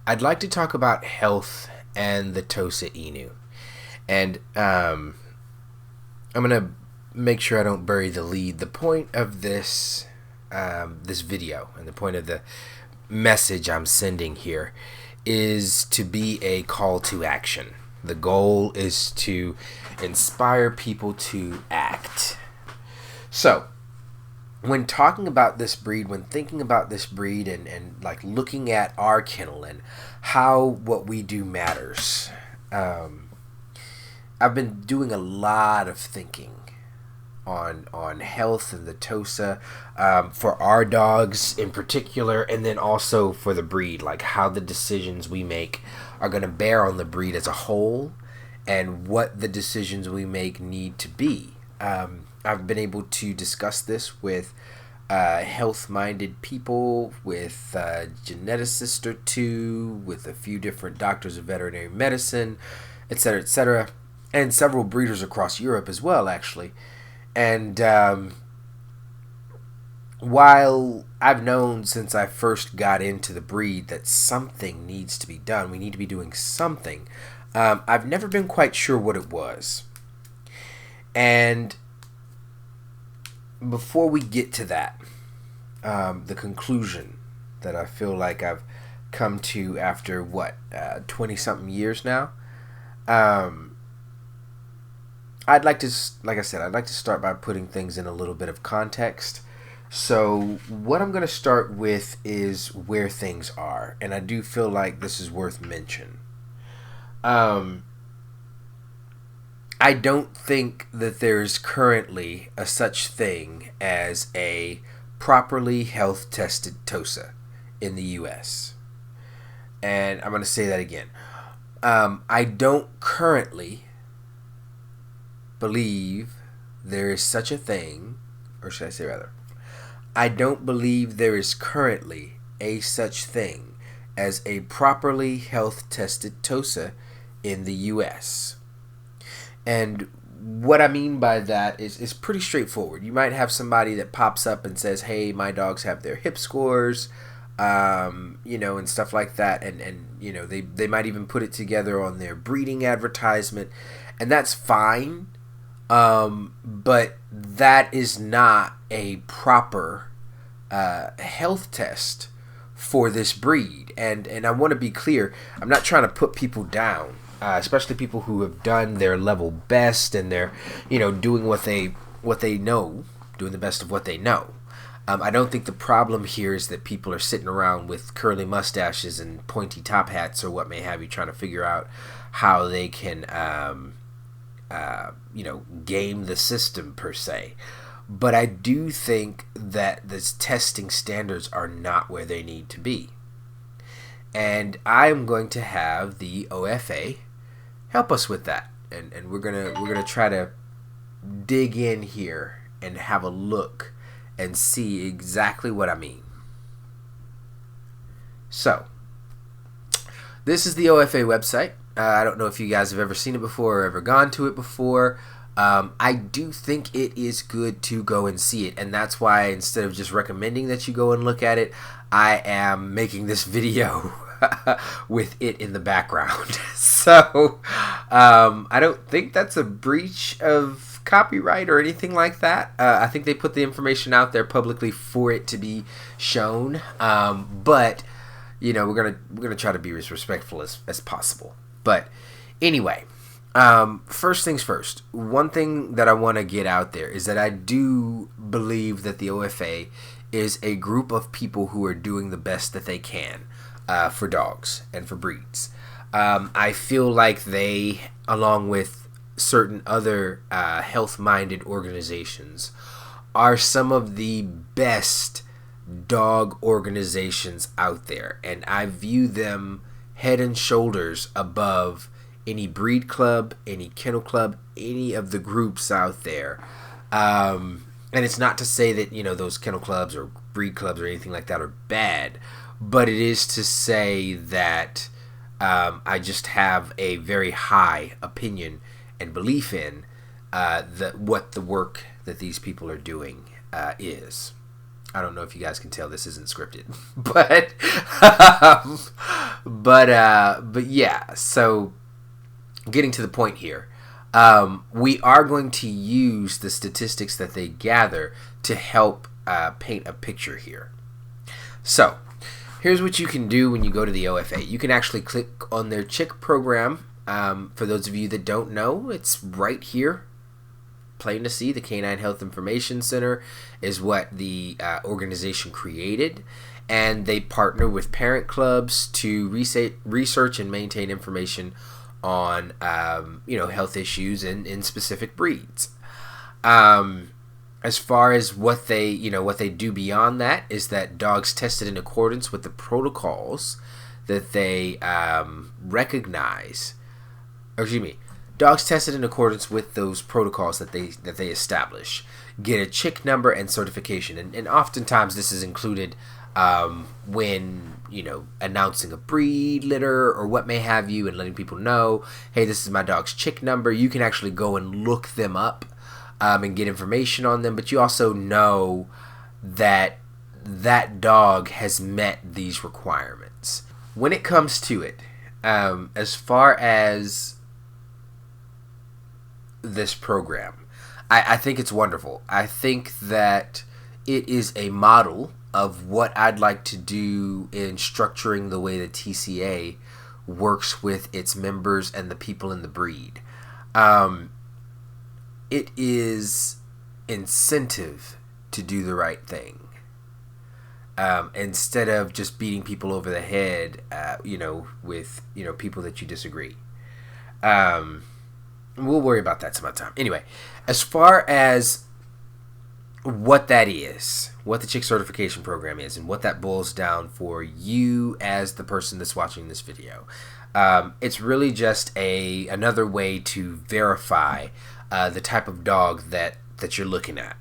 I'd like to talk about health and the Tosa Inu. And I'm going to make sure I don't bury the lead. The point of this video and the point of the message I'm sending here is to be a call to action. The goal is to inspire people to act. So, when talking about this breed, when thinking about this breed and like looking at our kennel and how what we do matters, I've been doing a lot of thinking on health and the Tosa, for our dogs in particular, and then also for the breed, like how the decisions we make are going to bear on the breed as a whole and what the decisions we make need to be. I've been able to discuss this with health-minded people, with geneticists or two, with a few different doctors of veterinary medicine, etc., and several breeders across Europe as well, actually. And while I've known since I first got into the breed that something needs to be done, we need to be doing something, I've never been quite sure what it was. And before we get to that, the conclusion that I feel like I've come to after 20-something years now, I'd like to start by putting things in a little bit of context. So what I'm going to start with is where things are, and I do feel like this is worth mention. I don't think that there's currently a such thing as a properly health tested Tosa in the US. And I'm going to say that again. I don't currently believe there is such a thing, or should I say rather, I don't believe there is currently a such thing as a properly health tested Tosa in the US. And what I mean by that is pretty straightforward. You might have somebody that pops up and says, hey, my dogs have their hip scores, and stuff like that. And they might even put it together on their breeding advertisement. And that's fine. But that is not a proper health test for this breed. And I want to be clear, I'm not trying to put people down. Especially people who have done their level best and they're, doing what they know, doing the best of what they know. I don't think the problem here is that people are sitting around with curly mustaches and pointy top hats or what may have you, trying to figure out how they can, game the system per se. But I do think that the testing standards are not where they need to be. And I'm going to have the OFA help us with that, and we're gonna try to dig in here and have a look and see exactly what I mean. So, this is the OFA website. I don't know if you guys have ever seen it before or ever gone to it before. I do think it is good to go and see it, and that's why instead of just recommending that you go and look at it, I am making this video with it in the background. So I don't think that's a breach of copyright or anything like that. I think they put the information out there publicly for it to be shown, but we're gonna try to be as respectful as possible. But anyway, first things first, one thing that I want to get out there is that I do believe that the OFA is a group of people who are doing the best that they can for dogs and for breeds. I feel like they, along with certain other health-minded organizations, are some of the best dog organizations out there. And I view them head and shoulders above any breed club, any kennel club, any of the groups out there. And it's not to say that, those kennel clubs or breed clubs or anything like that are bad, but it is to say that I just have a very high opinion and belief in what the work that these people are doing is. I don't know if you guys can tell this isn't scripted, but but yeah. So getting to the point here, we are going to use the statistics that they gather to help paint a picture here. So here's what you can do when you go to the OFA. You can actually click on their chick program. For those of you that don't know, it's right here. Plain to see, the Canine Health Information Center is what the organization created, and they partner with parent clubs to research and maintain information on health issues in specific breeds. As far as what they do beyond that is that dogs tested in accordance with the protocols that they recognize, or excuse me, dogs tested in accordance with those protocols that they establish get a chick number and certification, and oftentimes this is included when announcing a breed, litter, or what may have you, and letting people know, hey, this is my dog's chick number. You can actually go and look them up and get information on them, but you also know that that dog has met these requirements. When it comes to it, as far as this program, I think it's wonderful. I think that it is a model of what I'd like to do in structuring the way the TCA works with its members and the people in the breed. It is incentive to do the right thing, instead of just beating people over the head, with people that you disagree. We'll worry about that some other time. Anyway, as far as what that is, what the Chick Certification Program is, and what that boils down for you as the person that's watching this video, it's really just another way to verify the type of dog that you're looking at.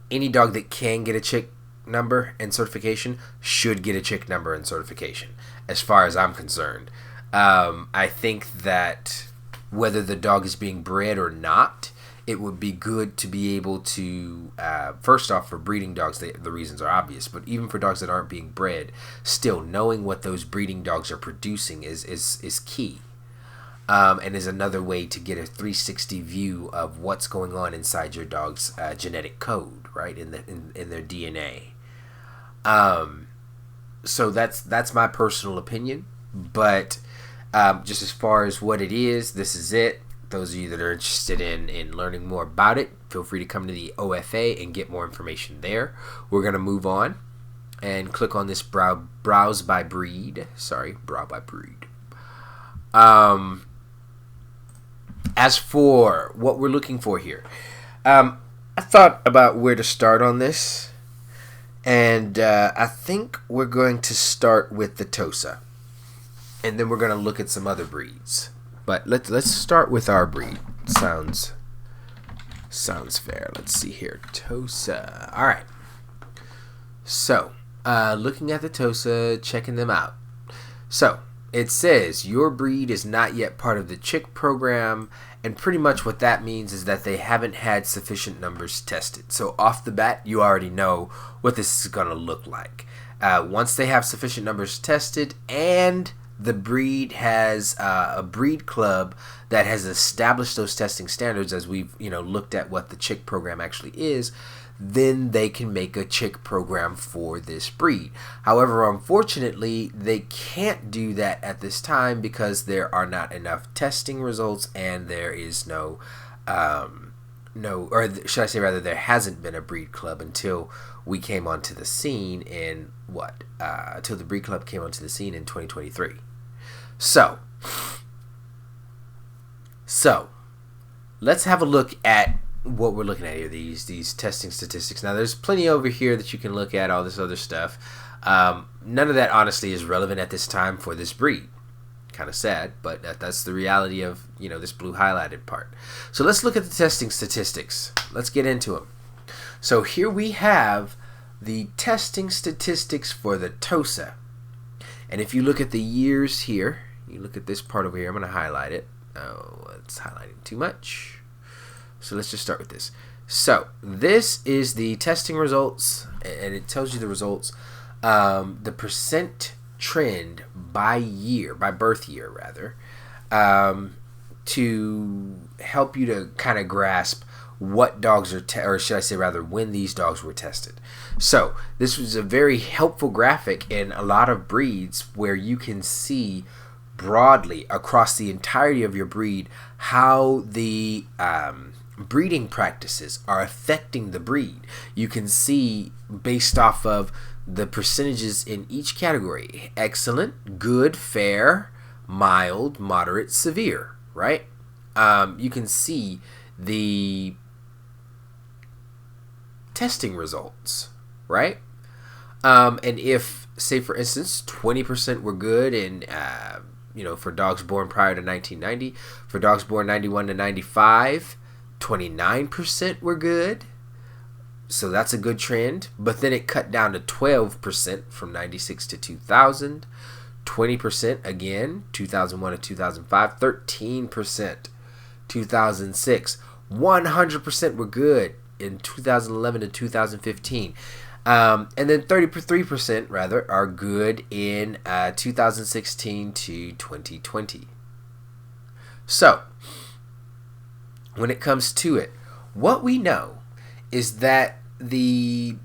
Any dog that can get a Chick number and certification should get a Chick number and certification, as far as I'm concerned. I think that whether the dog is being bred or not, it would be good to be able to, first off, for breeding dogs, the reasons are obvious, but even for dogs that aren't being bred, still knowing what those breeding dogs are producing is key, and is another way to get a 360 view of what's going on inside your dog's genetic code, right, in their DNA. So that's my personal opinion, but just as far as what it is, this is it. Those of you that are interested in learning more about it, feel free to come to the OFA and get more information there. We're going to move on and click on this browse by breed. As for what we're looking for here, I thought about where to start on this, and I think we're going to start with the Tosa. And then we're going to look at some other breeds. But let's start with our breed. Sounds fair. Let's see here. Tosa. All right. So, looking at the Tosa, checking them out. So, it says your breed is not yet part of the Chick program, and pretty much what that means is that they haven't had sufficient numbers tested. So, off the bat, you already know what this is going to look like. Once they have sufficient numbers tested and the breed has a breed club that has established those testing standards, as we've looked at what the Chick program actually is, then they can make a Chick program for this breed. However, unfortunately, they can't do that at this time because there are not enough testing results, and there is there hasn't been a breed club until we came onto the scene until the breed club came onto the scene in 2023. So let's have a look at what we're looking at here, these testing statistics. Now, there's plenty over here that you can look at, all this other stuff. None of that, honestly, is relevant at this time for this breed. Kind of sad, but that's the reality of, this blue highlighted part. So let's look at the testing statistics. Let's get into them. So here we have the testing statistics for the Tosa. And if you look at the years here, you look at this part over here, I'm going to highlight it. Oh, it's highlighting too much. So let's just start with this. So this is the testing results, and it tells you the results, the percent trend by year, by birth year rather, to help you to kind of grasp what dogs are, or should I say rather, when these dogs were tested. So this was a very helpful graphic in a lot of breeds where you can see broadly across the entirety of your breed how the breeding practices are affecting the breed. You can see based off of the percentages in each category: excellent, good, fair, mild, moderate, severe, right? You can see the testing results, right? And if, say for instance, 20% were good in for dogs born prior to 1990, for dogs born 91 to 95, 29% were good. So that's a good trend. But then it cut down to 12% from 96 to 2000, 20% again 2001 to 2005, 13% 2006, 100% were good in 2011 to 2015. And then 33% rather are good in 2016 to 2020. So when it comes to it, what we know is that the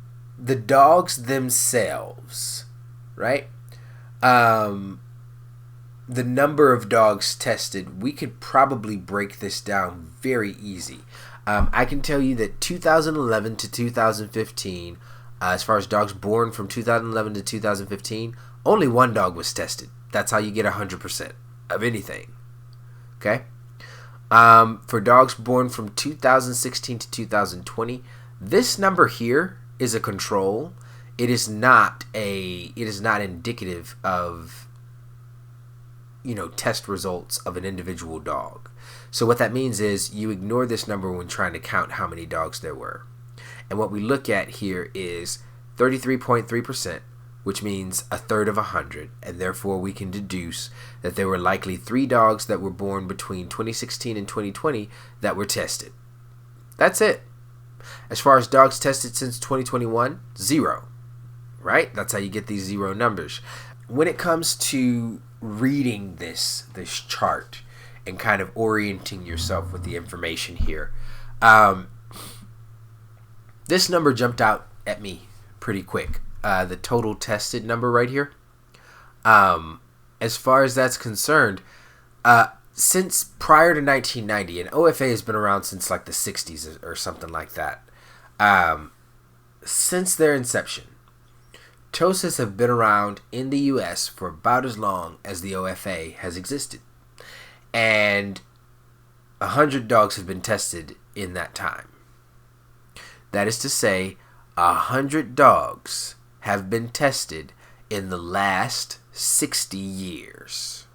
dogs themselves, right? The number of dogs tested, we could probably break this down very easy. I can tell you that 2011 to 2015, as far as dogs born from 2011 to 2015, only one dog was tested. That's how you get 100% of anything. Okay? For dogs born from 2016 to 2020, this number here is a control. It is not indicative of test results of an individual dog. So what that means is you ignore this number when trying to count how many dogs there were. And what we look at here is 33.3%, which means a third of 100, and therefore we can deduce that there were likely 3 dogs that were born between 2016 and 2020 that were tested. That's it. As far as dogs tested since 2021, 0. Right? That's how you get these 0 numbers. When it comes to reading this chart and kind of orienting yourself with the information here, this number jumped out at me pretty quick. The total tested number right here. As far as that's concerned, since prior to 1990, and OFA has been around since like the 60s or something like that. Since their inception, TOSAs have been around in the U.S. for about as long as the OFA has existed. And 100 dogs have been tested in that time. That is to say, 100 dogs have been tested in the last 60 years.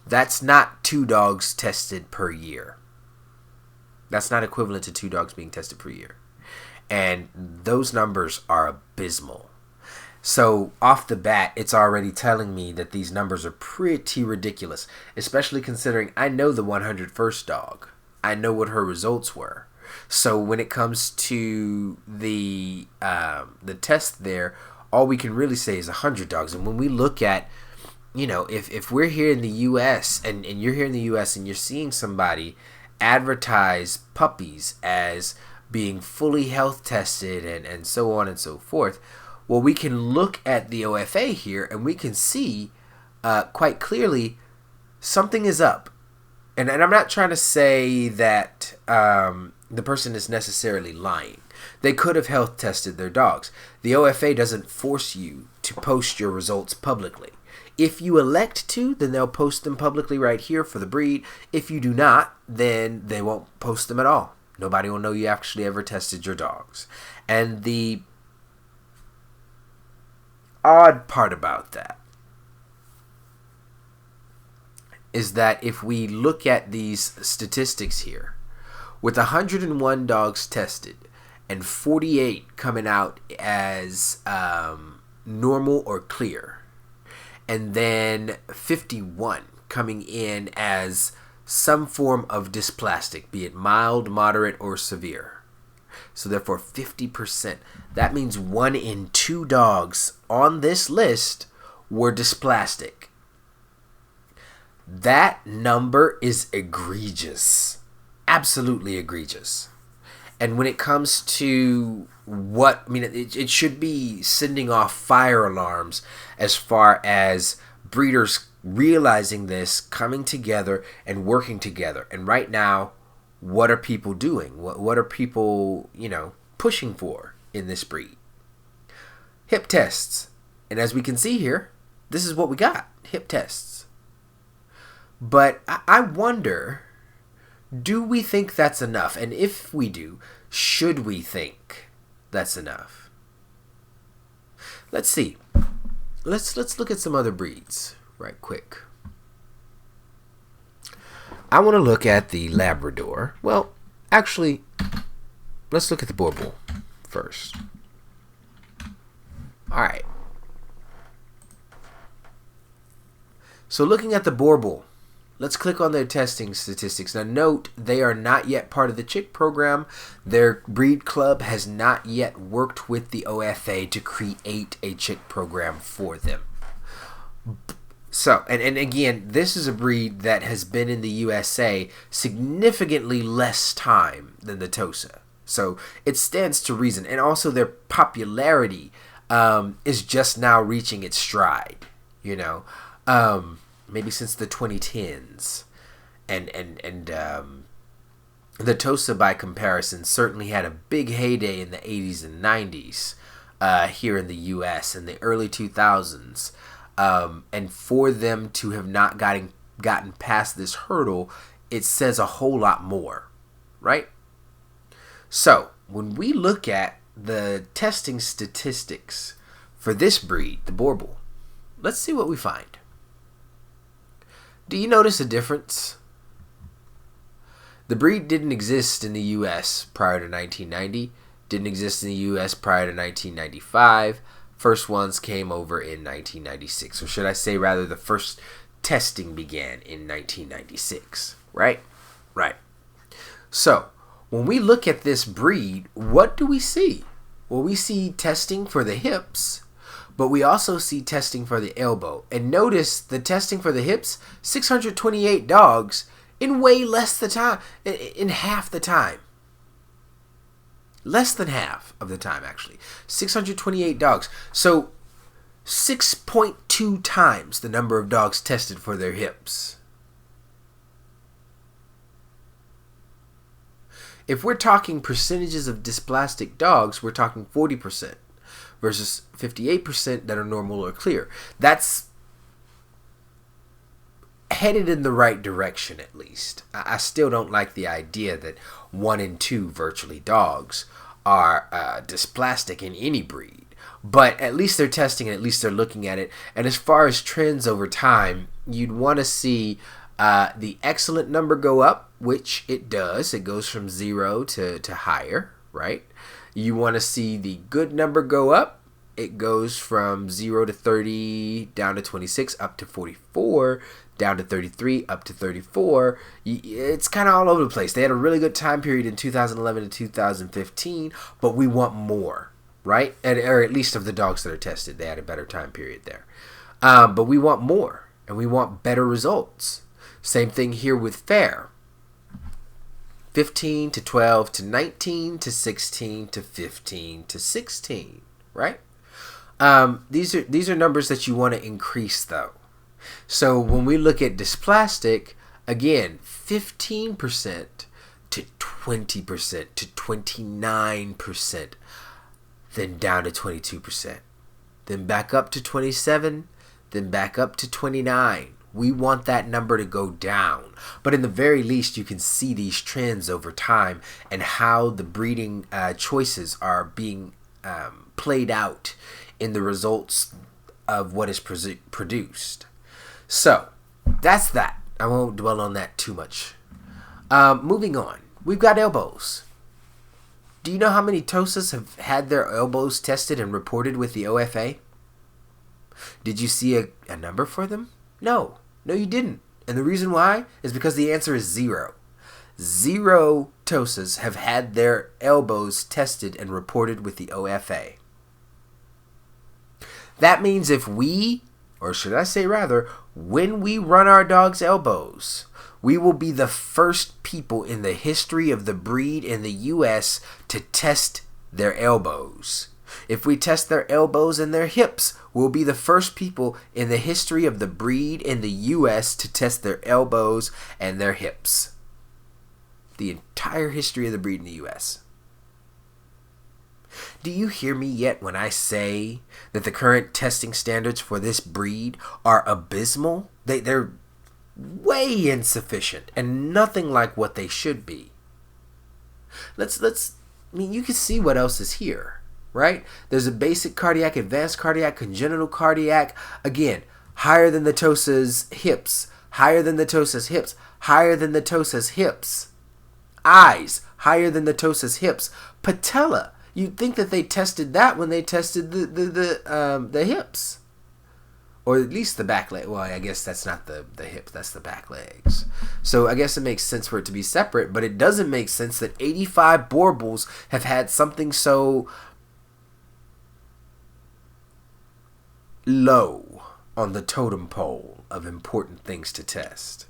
That's not 2 dogs tested per year. That's not equivalent to 2 dogs being tested per year. And those numbers are abysmal. So off the bat, it's already telling me that these numbers are pretty ridiculous, especially considering I know the 101st dog. I know what her results were. So when it comes to the test there, all we can really say is 100 dogs. And when we look at, if we're here in the U.S. and you're here in the U.S. and you're seeing somebody advertise puppies as being fully health tested and so on and so forth, well, we can look at the OFA here and we can see quite clearly something is up. And I'm not trying to say that the person is necessarily lying. They could have health tested their dogs. The OFA doesn't force you to post your results publicly. If you elect to, then they'll post them publicly right here for the breed. If you do not, then they won't post them at all. Nobody will know you actually ever tested your dogs. And the odd part about that is that if we look at these statistics here, with 101 dogs tested and 48 coming out as normal or clear, and then 51 coming in as some form of dysplastic, be it mild, moderate, or severe. So therefore 50%. That means 1 in 2 dogs on this list were dysplastic. That number is egregious. Absolutely egregious. And when it comes to it should be sending off fire alarms as far as breeders realizing this, coming together and working together. And right now, what are people doing? What are people, pushing for in this breed? Hip tests. And as we can see here, this is what we got. Hip tests. But I wonder, do we think that's enough? And if we do, should we think that's enough? Let's see. Let's look at some other breeds right quick. I want to look at the Labrador. Well, actually, let's look at the Boer Bull first. All right. So looking at the Boer Bull, let's click on their testing statistics. Now note, they are not yet part of the chick program. Their breed club has not yet worked with the OFA to create a chick program for them. So, and again, this is a breed that has been in the USA significantly less time than the Tosa. So it stands to reason. And also their popularity is just now reaching its stride, maybe since the 2010s. And the Tosa, by comparison, certainly had a big heyday in the 80s and 90s here in the US in the early 2000s. And for them to have not gotten past this hurdle, it says a whole lot more, right? So, when we look at the testing statistics for this breed, the Boer Bull, let's see what we find. Do you notice a difference? The breed didn't exist in the US prior to 1990, didn't exist in the US prior to 1995. First ones came over in 1996. Or should I say, rather, the first testing began in 1996, right? Right. So, when we look at this breed, what do we see? Well, we see testing for the hips, but we also see testing for the elbow. And notice the testing for the hips, 628 dogs in way less the time, in half the time. Less than half of the time, actually. 628 dogs. So, 6.2 times the number of dogs tested for their hips. If we're talking percentages of dysplastic dogs, we're talking 40% versus 58% that are normal or clear. That's headed in the right direction, at least. I still don't like the idea that 1 in 2 virtually dogs are dysplastic in any breed. But at least they're testing it, at least they're looking at it. And as far as trends over time, you'd want to see the excellent number go up, which it does. It goes from 0 to higher, right? You want to see the good number go up. It goes from 0 to 30, down to 26, up to 44, down to 33, up to 34. It's kind of all over the place. They had a really good time period in 2011 to 2015, but we want more, right? Or at least of the dogs that are tested, they had a better time period there. But we want more, and we want better results. Same thing here with fair. 15 to 12 to 19 to 16 to 15 to 16, right? These are numbers that you want to increase, though. So when we look at dysplastic, again, 15% to 20% to 29%, then down to 22%, then back up to 27, then back up to 29. We want that number to go down. But in the very least, you can see these trends over time and how the breeding choices are being played out in the results of what is produced. So, that's that. I won't dwell on that too much. Moving on. We've got elbows. Do you know how many Tosas have had their elbows tested and reported with the OFA? Did you see a number for them? No, you didn't. And the reason why is because the answer is 0. 0 Tosas have had their elbows tested and reported with the OFA. That means if we, or should I say rather, when we run our dog's elbows, we will be the first people in the history of the breed in the U.S. to test their elbows. If we test their elbows and their hips, we'll be the first people in the history of the breed in the U.S. to test their elbows and their hips. The entire history of the breed in the U.S. Do you hear me yet when I say that the current testing standards for this breed are abysmal? They're way insufficient and nothing like what they should be. I mean, you can see what else is here, right? There's a basic cardiac, advanced cardiac, congenital cardiac. Again, higher than the Tosa's hips, higher than the Tosa's hips, higher than the Tosa's hips. Eyes, higher than the Tosa's hips. Patella. You'd think that they tested that when they tested the hips, or at least the back leg. Well, I guess that's not the hips; that's the back legs. So I guess it makes sense for it to be separate, but it doesn't make sense that 85 Borbals have had something so low on the totem pole of important things to test.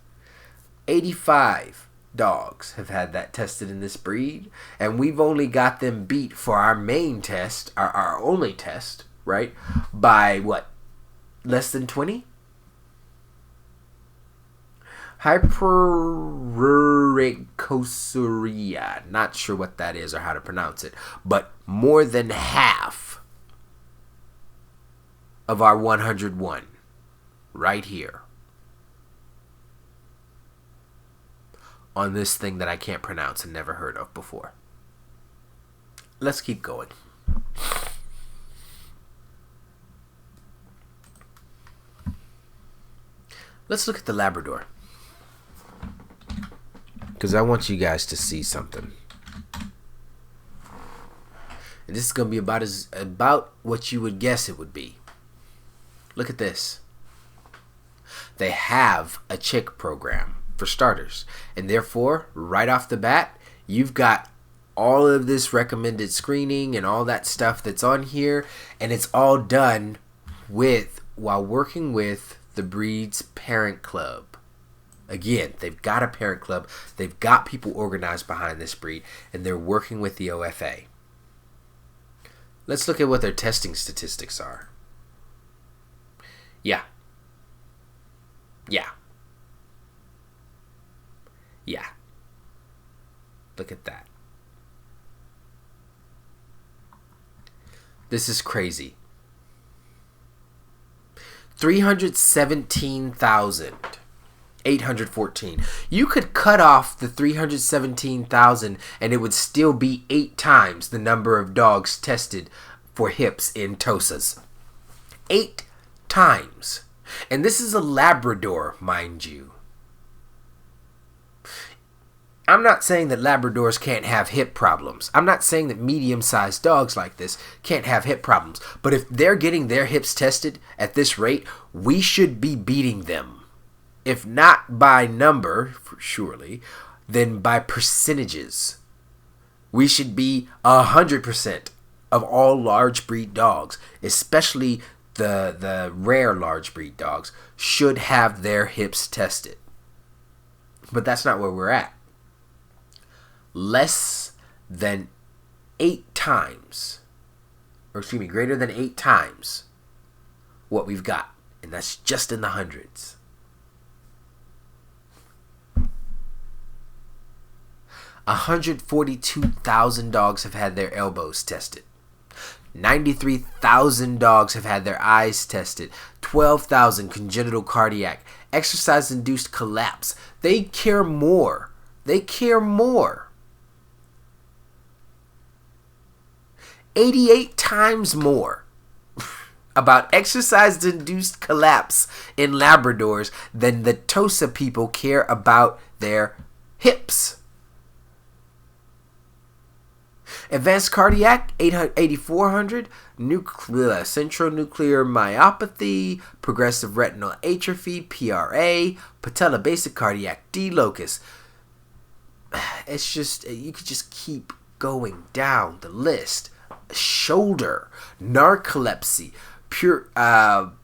85 dogs have had that tested in this breed, and we've only got them beat for our main test, our only test, right, by what, less than 20? Hyperuricosuria, not sure what that is or how to pronounce it, but more than half of our 101 right here on this thing that I can't pronounce and never heard of before. Let's keep going. Let's look at the Labrador, because I want you guys to see something. And this is going to be about what you would guess it would be. Look at this. They have a chick program, for starters, and therefore right off the bat you've got all of this recommended screening and all that stuff that's on here, and it's all done while working with the breed's parent club. Again, they've got a parent club, they've got people organized behind this breed, and they're working with the OFA. Let's look at what their testing statistics are. Yeah. Look at that. This is crazy. 317,814. You could cut off the 317,000 and it would still be 8 times the number of dogs tested for hips in Tosas. 8 times. And this is a Labrador, mind you. I'm not saying that Labradors can't have hip problems. I'm not saying that medium-sized dogs like this can't have hip problems. But if they're getting their hips tested at this rate, we should be beating them. If not by number, surely, then by percentages. We should be 100% of all large breed dogs, especially the rare large breed dogs, should have their hips tested. But that's not where we're at. Less than 8 times, or excuse me, greater than 8 times what we've got, and that's just in the hundreds. $142,000 dogs have had their elbows tested. 93,000 dogs have had their eyes tested. 12,000 congenital cardiac, exercise-induced collapse. They care more. 88 times more about exercise-induced collapse in Labradors than the Tosa people care about their hips. Advanced cardiac, 8400. Central nuclear myopathy, progressive retinal atrophy, PRA, patella basic cardiac delocus. It's just, you could just keep going down the list. Shoulder, narcolepsy, pyruvate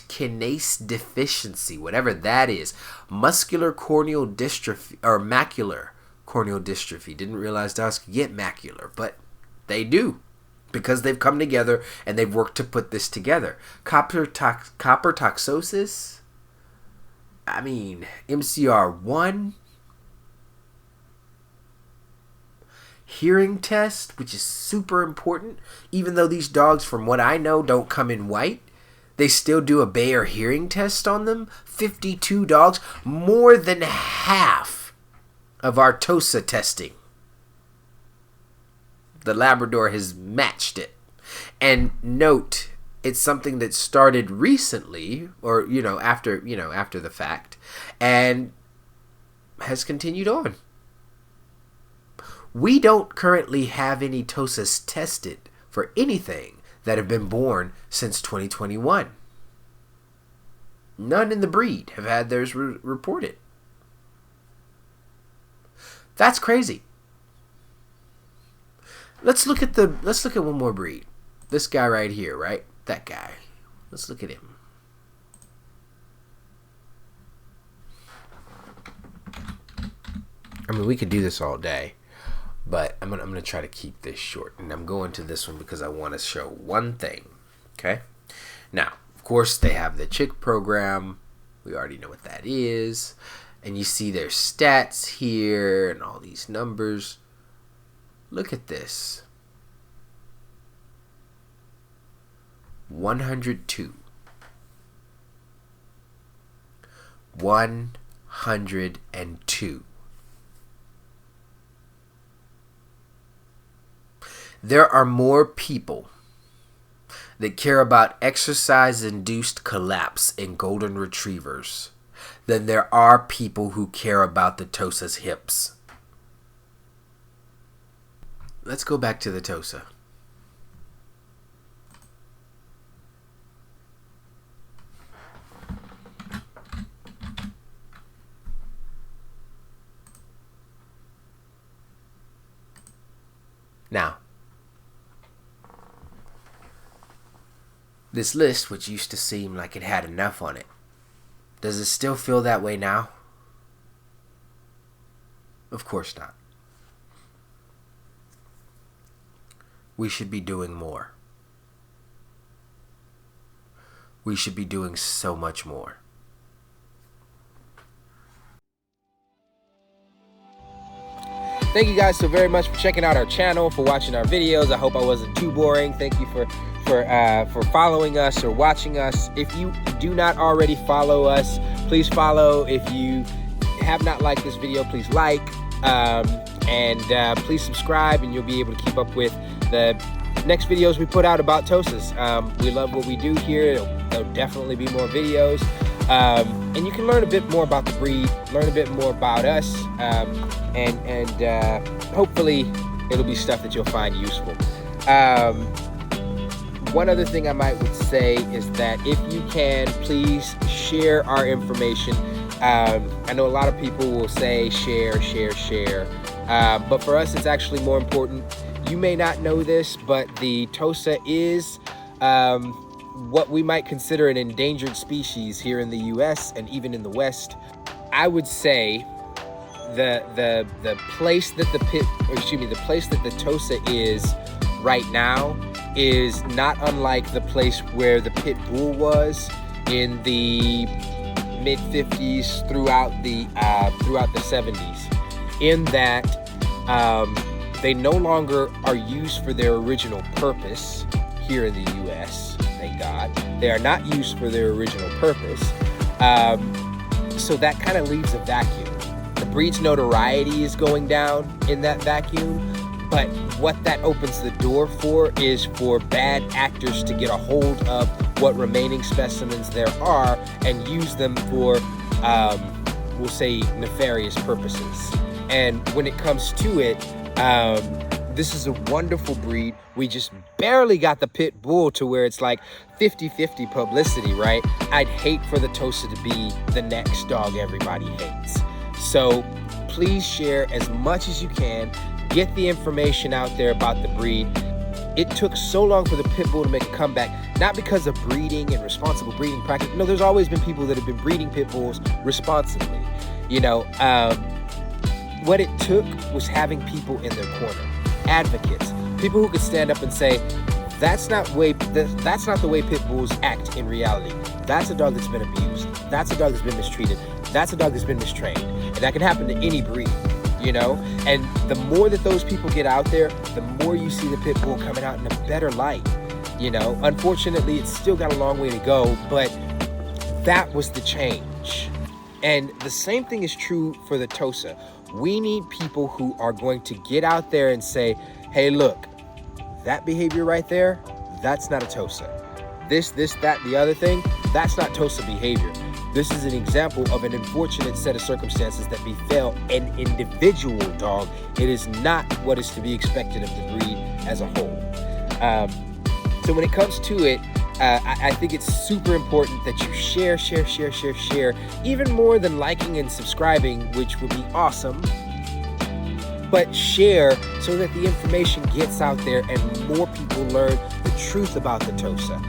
kinase deficiency, whatever that is, muscular corneal dystrophy, or macular corneal dystrophy. Didn't realize dogs could get macular, but they do, because they've come together and they've worked to put this together. Copper toxosis, MCR1, hearing test, which is super important. Even though these dogs, from what I know, don't come in white, they still do a Bayer hearing test on them. 52 dogs, more than half of our Tosa testing. The Labrador has matched it. And note, it's something that started recently, or after the fact, and has continued on. We don't currently have any Tosas tested for anything that have been born since 2021. None in the breed have had theirs reported. That's crazy. Let's look at one more breed. This guy right here, right? That guy. Let's look at him. We could do this all day, but I'm gonna try to keep this short, and I'm going to this one because I want to show one thing. Okay. Now, of course, they have the chick program. We already know what that is, and you see their stats here and all these numbers. Look at this. 102. 102. There are more people that care about exercise-induced collapse in golden retrievers than there are people who care about the Tosa's hips. Let's go back to the Tosa. Now, this list, which used to seem like it had enough on it, does it still feel that way now? Of course not. We should be doing more. We should be doing so much more. Thank you guys so very much for checking out our channel, for watching our videos. I hope I wasn't too boring. Thank you for following us or watching us. If you do not already follow us, please follow. If you have not liked this video, please like, and please subscribe, and you'll be able to keep up with the next videos we put out about Tosas. We love what we do here. There'll definitely be more videos, and you can learn a bit more about the breed, learn a bit more about us, and hopefully it'll be stuff that you'll find useful. One other thing I would say is that if you can, please share our information. I know a lot of people will say share, but for us it's actually more important. You may not know this, but the Tosa is what we might consider an endangered species here in the US and even in the West. I would say the place that the place that the Tosa is right now is not unlike the place where the pit bull was in the mid 50s throughout the 70s, in that they no longer are used for their original purpose here in the US. Thank God. They are not used for their original purpose. So that kind of leaves a vacuum. The breed's notoriety is going down in that vacuum, but what that opens the door for is for bad actors to get a hold of what remaining specimens there are and use them for, we'll say, nefarious purposes. And when it comes to it, This is a wonderful breed. We just barely got the pit bull to where it's like 50-50 publicity, right? I'd hate for the Tosa to be the next dog everybody hates. So please share as much as you can. Get the information out there about the breed. It took so long for the pit bull to make a comeback, not because of breeding and responsible breeding practice. No, there's always been people that have been breeding pit bulls responsibly. You know, what it took was having people in their corner, advocates, people who could stand up and say, that's not the way pit bulls act in reality. That's a dog that's been abused. That's a dog that's been mistreated. That's a dog that's been mistrained. And that can happen to any breed, you know? And the more that those people get out there, the more you see the pit bull coming out in a better light, you know? Unfortunately, it's still got a long way to go, but that was the change. And the same thing is true for the Tosa. We need people who are going to get out there and say, hey, look, that behavior right there, that's not a Tosa. This, that, the other thing, that's not Tosa behavior. This is an example of an unfortunate set of circumstances that befell an individual dog. It is not what is to be expected of the breed as a whole. So when it comes to it, I think it's super important that you share, even more than liking and subscribing, which would be awesome. But share so that the information gets out there and more people learn the truth about the Tosa.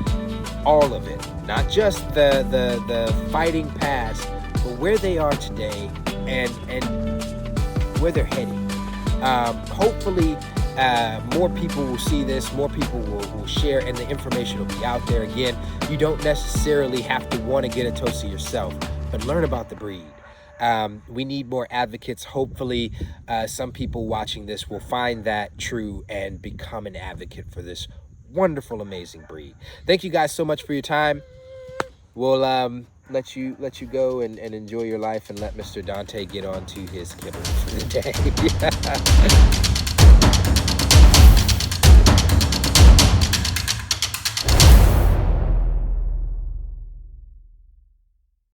All of it, not just the fighting past, but where they are today and where they're heading. Hopefully, more people will see this, more people will share, and the information will be out there. Again, you don't necessarily have to want to get a Tosa yourself, but learn about the breed. We need more advocates. Hopefully, some people watching this will find that true and become an advocate for this wonderful, amazing breed. Thank you guys so much for your time. We'll let you go and enjoy your life and let Mr. Dante get on to his kibble for the day.